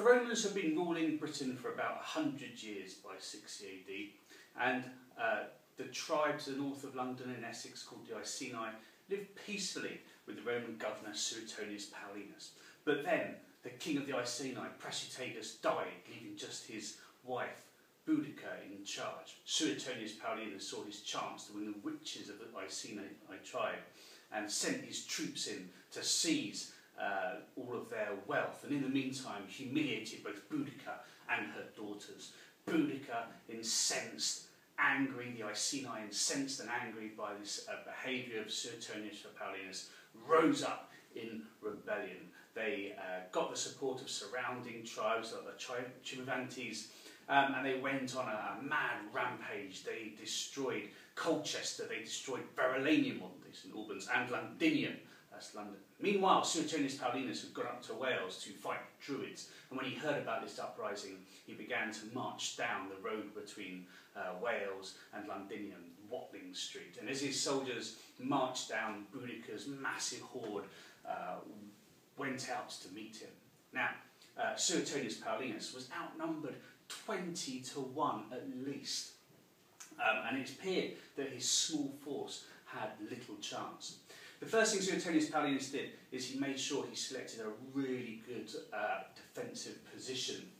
The Romans had been ruling Britain for about 100 years by 60 AD, and the tribes to the north of London in Essex called the Iceni lived peacefully with the Roman governor Suetonius Paulinus. But then the king of the Iceni, Prasutagus, died, leaving just his wife Boudicca in charge. Suetonius Paulinus saw his chance to win the riches of the Iceni tribe and sent his troops in to seize all of their wealth, and in the meantime humiliated both Boudicca and her daughters. Boudicca, incensed, angry, the Iceni, incensed and angry by this behaviour of Suetonius Paulinus, rose up in rebellion. They got the support of surrounding tribes like the Chimavantes, and they went on a mad rampage. They destroyed Colchester, they destroyed Verulamium, St Albans, and Londinium, that's London. Meanwhile, Suetonius Paulinus had gone up to Wales to fight Druids, and when he heard about this uprising, he began to march down the road between Wales and Londinium, Watling Street. And as his soldiers marched down, Boudicca's massive horde went out to meet him. Now, Suetonius Paulinus was outnumbered 20 to 1 at least, and it appeared that his small force had little chance. The first thing Suetonius Paulinus did is he made sure he selected a really good defensive position.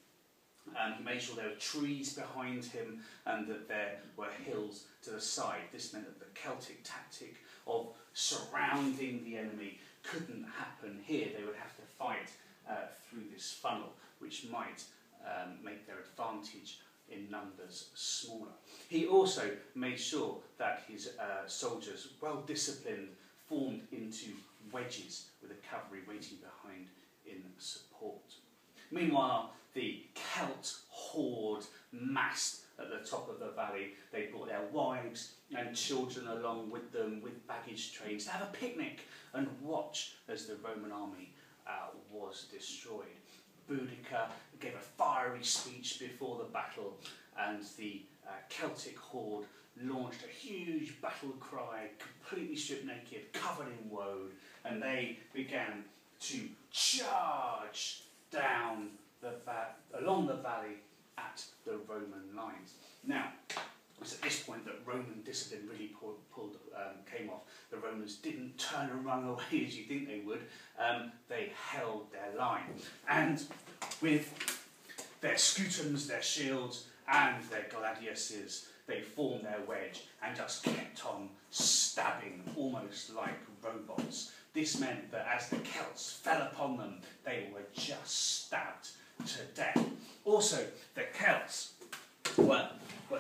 He made sure there were trees behind him and that there were hills to the side. This meant that the Celtic tactic of surrounding the enemy couldn't happen here. They would have to fight through this funnel, which might make their advantage in numbers smaller. He also made sure that his soldiers, well disciplined, formed into wedges with the cavalry waiting behind in support. Meanwhile, the Celt horde massed at the top of the valley. They brought their wives and children along with them with baggage trains to have a picnic and watch as the Roman army was destroyed. Boudicca gave a fiery speech before the battle, and the Celtic horde launched a huge battle cry, completely stripped naked, covered in woad, and they began to charge down along the valley at the Roman lines. Now, it's at this point that Roman discipline really came off. The Romans didn't turn and run away as you think they would. They held their line. And with their scutums, their shields, and their gladiuses, they formed their wedge and just kept on stabbing, almost like robots. This meant that as the Celts fell upon them, they were just stabbed to death. Also, the Celts were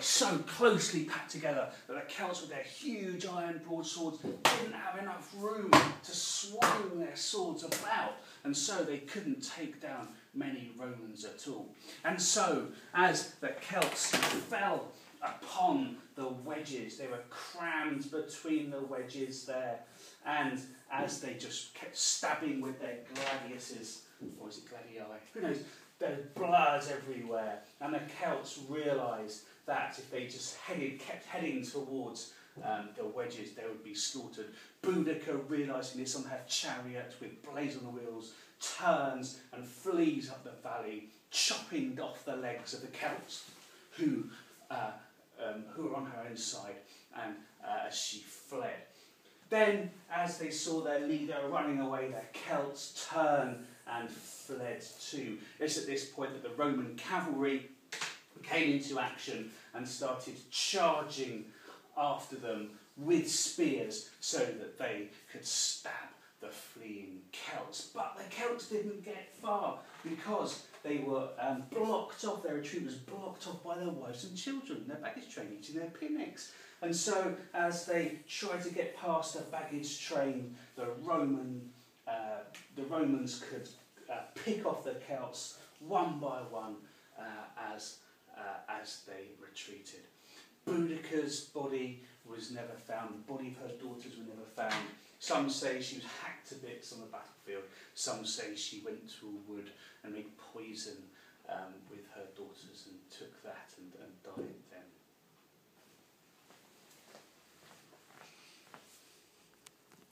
so closely packed together that the Celts with their huge iron broadswords didn't have enough room to swing their swords about, and so they couldn't take down many Romans at all. And so, as the Celts fell upon the wedges, they were crammed between the wedges there, and as they just kept stabbing with their gladiuses, or is it gladii? Who knows? There's blood everywhere, and the Celts realised that if they just kept heading towards the wedges, they would be slaughtered. Boudicca, realising this on her chariot with blades on the wheels, turns and flees up the valley, chopping off the legs of the Celts, who were on her own side, and as she fled. Then, as they saw their leader running away, the Celts turned and fled too. It's at this point that the Roman cavalry came into action and started charging after them with spears so that they could stab the fleeing Celts. But the Celts didn't get far because they were blocked off, their retreat was blocked off by their wives and children, their baggage train eating their picnics. And so as they tried to get past the baggage train, the Romans could pick off the Celts one by one as they retreated. Boudicca's body was never found. The body of her daughters were never found. Some say she was hacked to bits on the battlefield. Some say she went to a wood and made poison with her daughters and took that and died